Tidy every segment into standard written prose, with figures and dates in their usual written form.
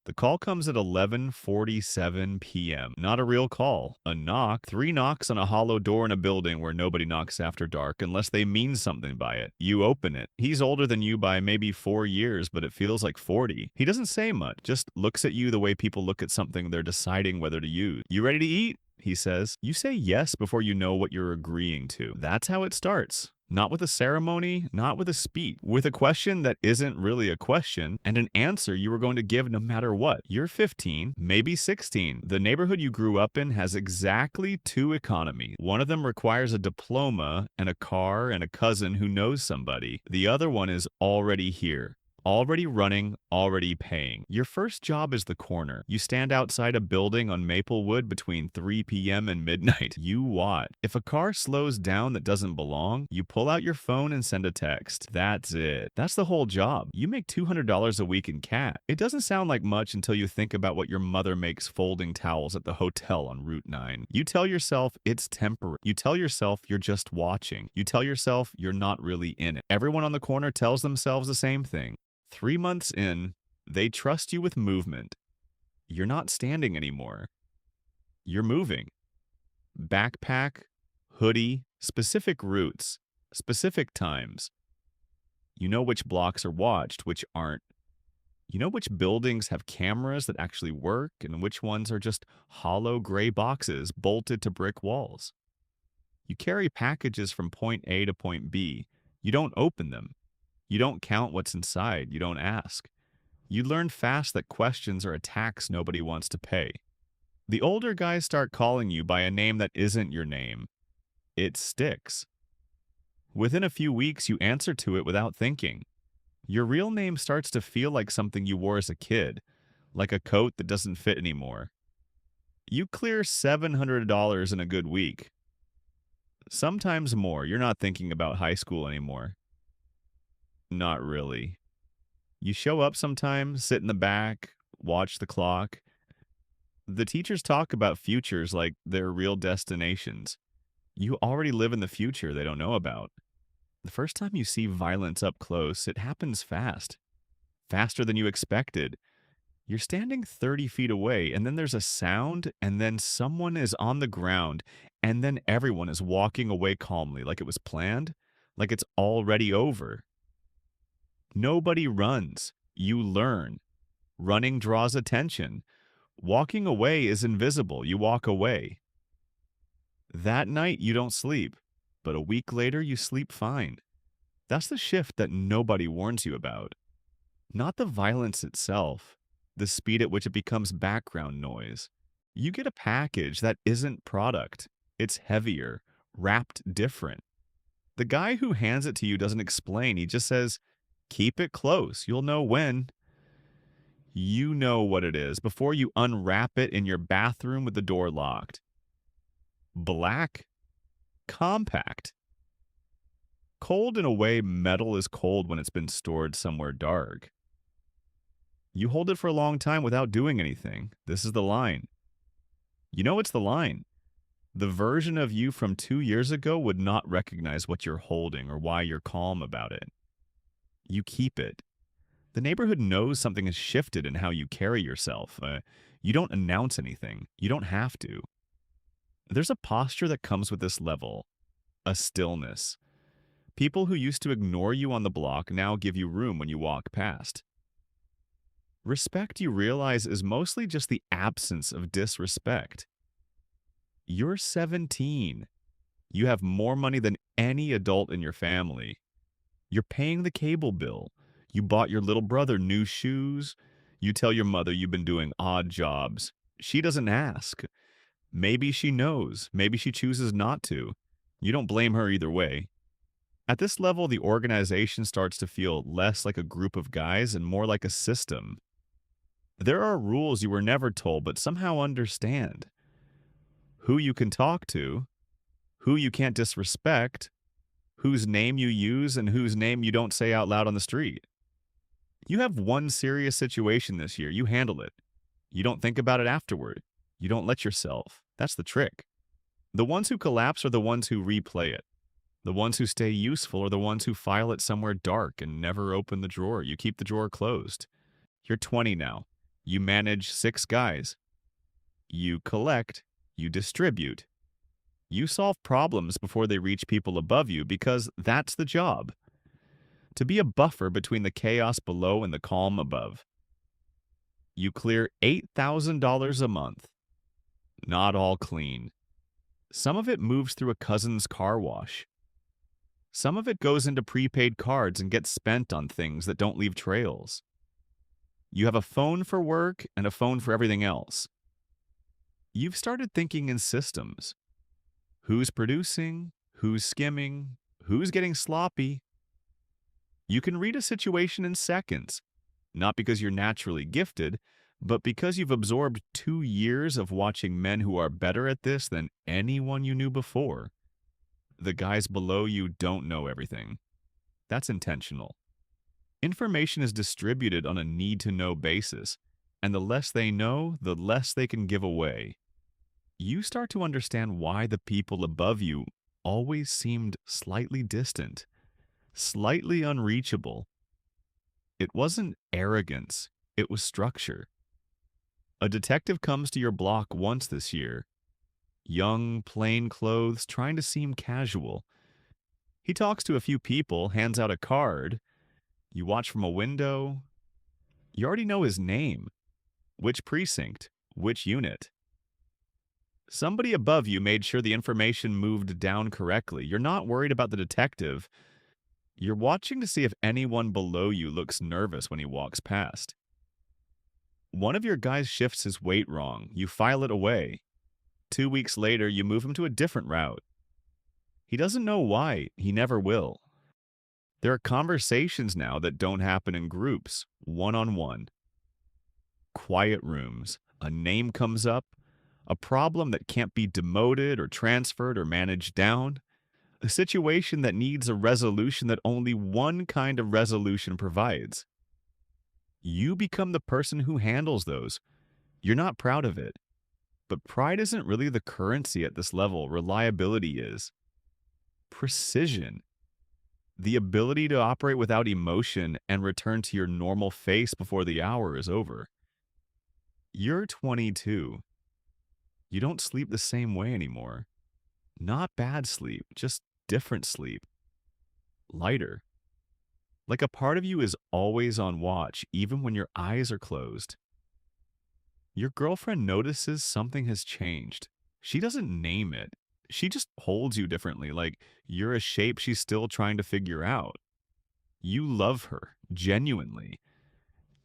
The call comes at 11:47 p.m. Not a real call. A knock. 3 knocks on a hollow door in a building where nobody knocks after dark unless they mean something by it. You open it. He's older than you by maybe 4 years, but it feels like 40. He doesn't say much, just looks at you the way people look at something they're deciding whether to use. You ready to eat? He says. You say yes before you know what you're agreeing to. That's how it starts. Not with a ceremony, not with a speech, with a question that isn't really a question, and an answer you were going to give no matter what. You're 15, maybe 16. The neighborhood you grew up in has exactly 2 economies. One of them requires a diploma and a car and a cousin who knows somebody. The other one is already here. Already running, already paying. Your first job is the corner. You stand outside a building on Maplewood between 3 p.m. and midnight. You watch. If a car slows down that doesn't belong, you pull out your phone and send a text. That's it. That's the whole job. You make $200 a week in cash. It doesn't sound like much until you think about what your mother makes folding towels at the hotel on Route 9. You tell yourself it's temporary. You tell yourself you're just watching. You tell yourself you're not really in it. Everyone on the corner tells themselves the same thing. 3 months in, they trust you with movement. You're not standing anymore. You're moving. Backpack, hoodie, specific routes, specific times. You know which blocks are watched, which aren't. You know which buildings have cameras that actually work and which ones are just hollow gray boxes bolted to brick walls. You carry packages from point A to point B. You don't open them. You don't count what's inside. You don't ask. You learn fast that questions are a tax nobody wants to pay. The older guys start calling you by a name that isn't your name. It sticks. Within a few weeks, you answer to it without thinking. Your real name starts to feel like something you wore as a kid, like a coat that doesn't fit anymore. You clear $700 in a good week. Sometimes more. You're not thinking about high school anymore. Not really. You show up sometimes, sit in the back, watch the clock. The teachers talk about futures like they're real destinations. You already live in the future they don't know about. The first time you see violence up close, it happens fast. Faster than you expected. You're standing 30 feet away, and then there's a sound, and then someone is on the ground, and then everyone is walking away calmly, like it was planned, like it's already over. Nobody runs. You learn. Running draws attention. Walking away is invisible. You walk away. That night, you don't sleep, but a week later, you sleep fine. That's the shift that nobody warns you about. Not the violence itself, the speed at which it becomes background noise. You get a package that isn't product. It's heavier, wrapped different. The guy who hands it to you doesn't explain. He just says, keep it close. You'll know when. You know what it is before you unwrap it in your bathroom with the door locked. Black, compact. Cold in a way metal is cold when it's been stored somewhere dark. You hold it for a long time without doing anything. This is the line. You know it's the line. The version of you from 2 years ago would not recognize what you're holding or why you're calm about it. You keep it. The neighborhood knows something has shifted in how you carry yourself. You don't announce anything. You don't have to. There's a posture that comes with this level, a stillness. People who used to ignore you on the block now give you room when you walk past. Respect, you realize, is mostly just the absence of disrespect. You're 17. You have more money than any adult in your family. You're paying the cable bill. You bought your little brother new shoes. You tell your mother you've been doing odd jobs. She doesn't ask. Maybe she knows. Maybe she chooses not to. You don't blame her either way. At this level, the organization starts to feel less like a group of guys and more like a system. There are rules you were never told but somehow understand. Who you can talk to, who you can't disrespect, whose name you use and whose name you don't say out loud on the street. You have one serious situation this year. You handle it. You don't think about it afterward. You don't let yourself. That's the trick. The ones who collapse are the ones who replay it. The ones who stay useful are the ones who file it somewhere dark and never open the drawer. You keep the drawer closed. You're 20 now. You manage 6 guys. You collect. You distribute. You solve problems before they reach people above you because that's the job. To be a buffer between the chaos below and the calm above. You clear $8,000 a month. Not all clean. Some of it moves through a cousin's car wash. Some of it goes into prepaid cards and gets spent on things that don't leave trails. You have a phone for work and a phone for everything else. You've started thinking in systems. Who's producing? Who's skimming? Who's getting sloppy? You can read a situation in seconds, not because you're naturally gifted, but because you've absorbed 2 years of watching men who are better at this than anyone you knew before. The guys below you don't know everything. That's intentional. Information is distributed on a need-to-know basis, and the less they know, the less they can give away. You start to understand why the people above you always seemed slightly distant, slightly unreachable. It wasn't arrogance, it was structure. A detective comes to your block once this year. Young, plain clothes, trying to seem casual. He talks to a few people, hands out a card. You watch from a window. You already know his name. Which precinct? Which unit? Somebody above you made sure the information moved down correctly. You're not worried about the detective. You're watching to see if anyone below you looks nervous when he walks past. One of your guys shifts his weight wrong. You file it away. 2 weeks later, you move him to a different route. He doesn't know why. He never will. There are conversations now that don't happen in groups, one-on-one. Quiet rooms. A name comes up. A problem that can't be demoted or transferred or managed down. A situation that needs a resolution that only one kind of resolution provides. You become the person who handles those. You're not proud of it. But pride isn't really the currency at this level. Reliability is. Precision. The ability to operate without emotion and return to your normal face before the hour is over. You're 22. You don't sleep the same way anymore. Not bad sleep, just different sleep. Lighter. Like a part of you is always on watch, even when your eyes are closed. Your girlfriend notices something has changed. She doesn't name it. She just holds you differently, like you're a shape she's still trying to figure out. You love her, genuinely.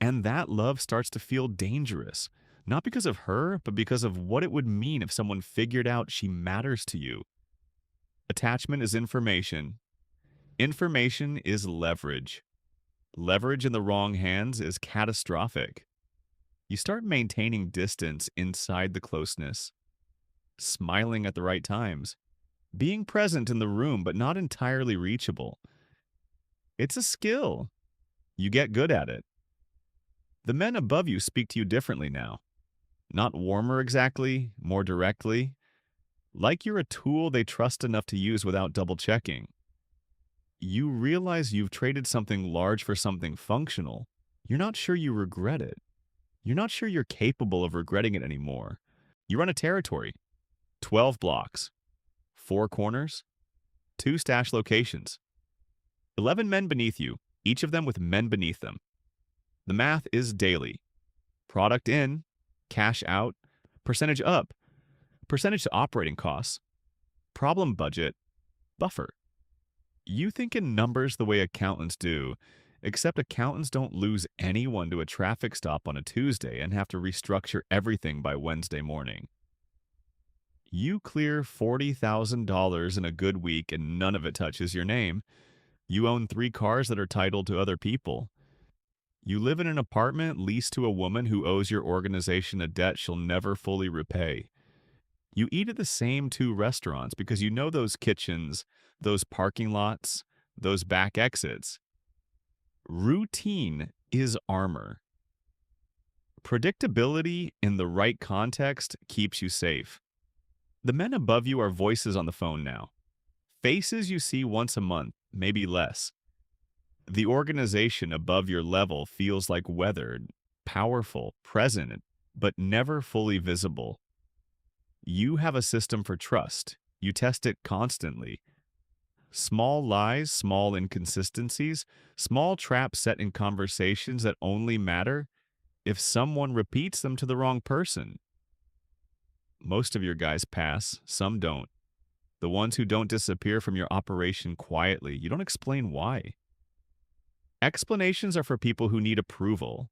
And that love starts to feel dangerous. Not because of her, but because of what it would mean if someone figured out she matters to you. Attachment is information. Information is leverage. Leverage in the wrong hands is catastrophic. You start maintaining distance inside the closeness, smiling at the right times, being present in the room but not entirely reachable. It's a skill. You get good at it. The men above you speak to you differently now. Not warmer exactly, more directly. Like you're a tool they trust enough to use without double checking. You realize you've traded something large for something functional. You're not sure you regret it. You're not sure you're capable of regretting it anymore. You run a territory. 12 blocks. 4 corners. 2 stash locations. 11 men beneath you, each of them with men beneath them. The math is daily. Product in, cash out, percentage up, percentage to operating costs, problem budget, buffer. You think in numbers the way accountants do, except accountants don't lose anyone to a traffic stop on a Tuesday and have to restructure everything by Wednesday morning. You clear $40,000 in a good week and none of it touches your name. You own 3 cars that are titled to other people. You live in an apartment leased to a woman who owes your organization a debt she'll never fully repay. You eat at the same 2 restaurants because you know those kitchens, those parking lots, those back exits. Routine is armor. Predictability in the right context keeps you safe. The men above you are voices on the phone now. Faces you see once a month, maybe less. The organization above your level feels like weathered, powerful, present, but never fully visible. You have a system for trust. You test it constantly. Small lies, small inconsistencies, small traps set in conversations that only matter if someone repeats them to the wrong person. Most of your guys pass, some don't. The ones who don't disappear from your operation quietly, you don't explain why. Explanations are for people who need approval.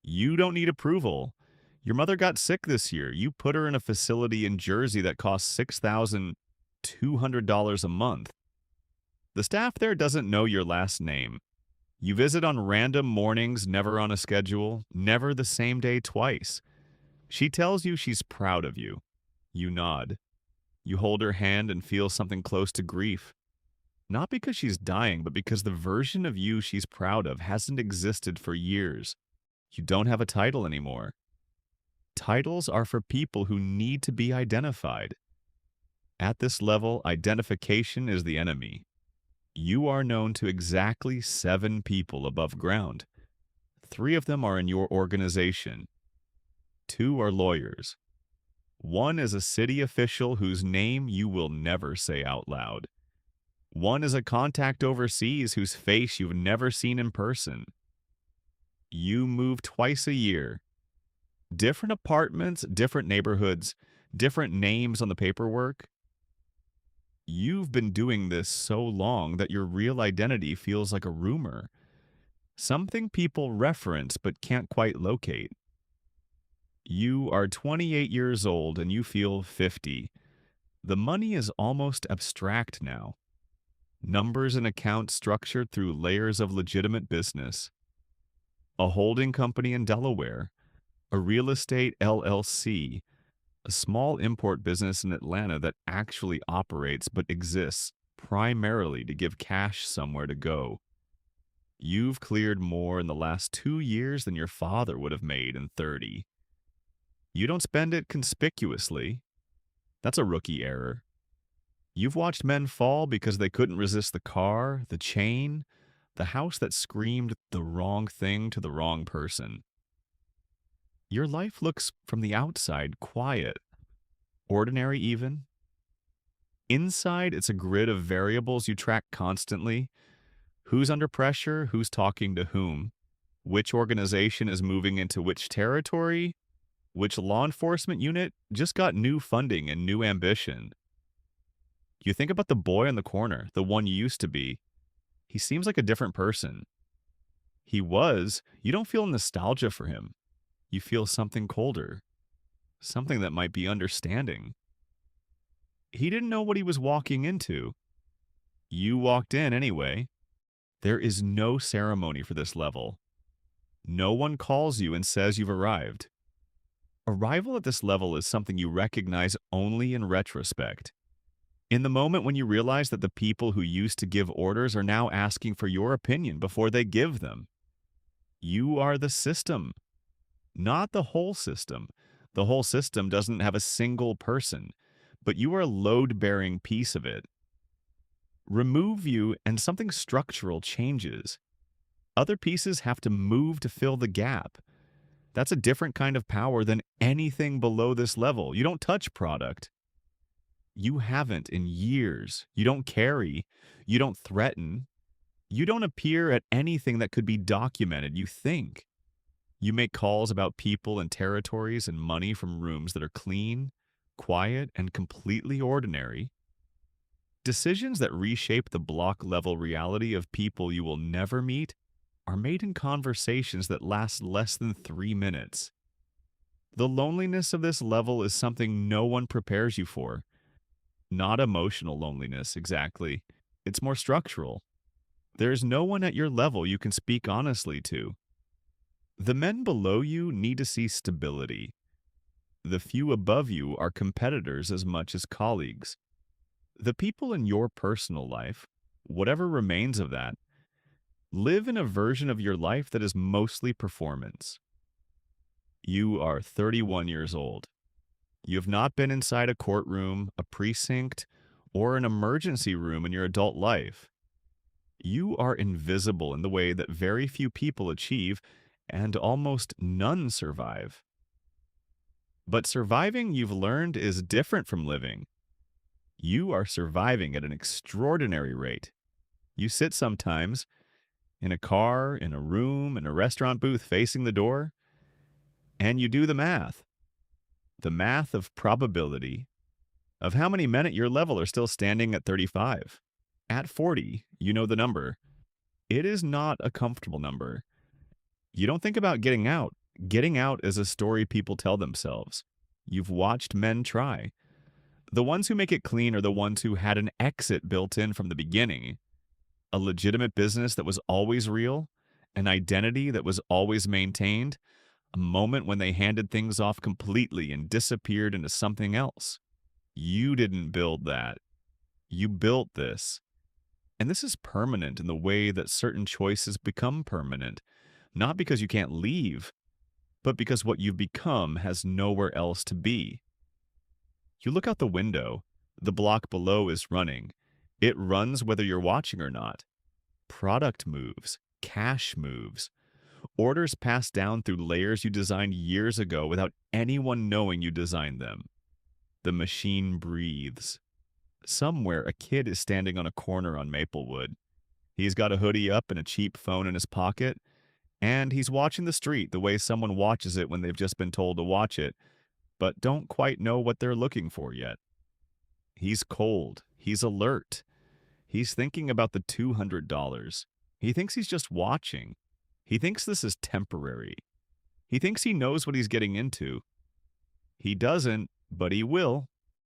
You don't need approval. Your mother got sick this year. You put her in a facility in Jersey that costs $6,200 a month. The staff there doesn't know your last name. You visit on random mornings, never on a schedule, never the same day twice. She tells you she's proud of you. You nod. You hold her hand and feel something close to grief. Not because she's dying, but because the version of you she's proud of hasn't existed for years. You don't have a title anymore. Titles are for people who need to be identified. At this level, identification is the enemy. You are known to exactly 7 people above ground. 3 of them are in your organization. 2 are lawyers. 1 is a city official whose name you will never say out loud. 1 is a contact overseas whose face you've never seen in person. You move twice a year. Different apartments, different neighborhoods, different names on the paperwork. You've been doing this so long that your real identity feels like a rumor, something people reference but can't quite locate. You are 28 years old and you feel 50. The money is almost abstract now. Numbers and accounts structured through layers of legitimate business. A holding company in Delaware, a real estate LLC, a small import business in Atlanta that actually operates but exists primarily to give cash somewhere to go. You've cleared more in the last 2 years than your father would have made in 30. You don't spend it conspicuously. That's a rookie error. You've watched men fall because they couldn't resist the car, the chain, the house that screamed the wrong thing to the wrong person. Your life looks from the outside quiet, ordinary even. Inside, it's a grid of variables you track constantly. Who's under pressure, who's talking to whom, which organization is moving into which territory, which law enforcement unit just got new funding and new ambition. You think about the boy in the corner, the one you used to be. He seems like a different person. You don't feel nostalgia for him. You feel something colder, something that might be understanding. He didn't know what he was walking into. You walked in anyway. There is no ceremony for this level. No one calls you and says you've arrived. Arrival at this level is something you recognize only in retrospect. In the moment when you realize that the people who used to give orders are now asking for your opinion before they give them. You are the system, not the whole system. The whole system doesn't have a single person, but you are a load-bearing piece of it. Remove you and something structural changes. Other pieces have to move to fill the gap. That's a different kind of power than anything below this level. You don't touch product. You haven't in years. You don't carry. You don't threaten. You don't appear at anything that could be documented. You think. You make calls about people and territories and money from rooms that are clean, quiet, and completely ordinary. Decisions that reshape the block-level reality of people you will never meet are made in conversations that last less than 3 minutes. The loneliness of this level is something no one prepares you for. Not emotional loneliness, exactly. It's more structural. There's no one at your level you can speak honestly to. The men below you need to see stability. The few above you are competitors as much as colleagues. The people in your personal life, whatever remains of that, live in a version of your life that is mostly performance. You are 31 years old. You have not been inside a courtroom, a precinct, or an emergency room in your adult life. You are invisible in the way that very few people achieve, and almost none survive. But surviving, you've learned, is different from living. You are surviving at an extraordinary rate. You sit sometimes in a car, in a room, in a restaurant booth facing the door, and you do the math of probability of how many men at your level are still standing at 35. At 40, you know the number. It is not a comfortable number. You don't think about getting out. Getting out is a story people tell themselves. You've watched men try. The ones who make it clean are the ones who had an exit built in from the beginning, a legitimate business that was always real, an identity that was always maintained, a moment when they handed things off completely and disappeared into something else. You didn't build that. You built this. And this is permanent in the way that certain choices become permanent, not because you can't leave, but because what you've become has nowhere else to be. You look out the window, the block below is running. It runs whether you're watching or not. Product moves, cash moves, orders passed down through layers you designed years ago without anyone knowing you designed them. The machine breathes. Somewhere, a kid is standing on a corner on Maplewood. He's got a hoodie up and a cheap phone in his pocket, and he's watching the street the way someone watches it when they've just been told to watch it, but don't quite know what they're looking for yet. He's cold. He's alert. He's thinking about the $200. He thinks he's just watching. He thinks this is temporary. He thinks he knows what he's getting into. He doesn't, but he will.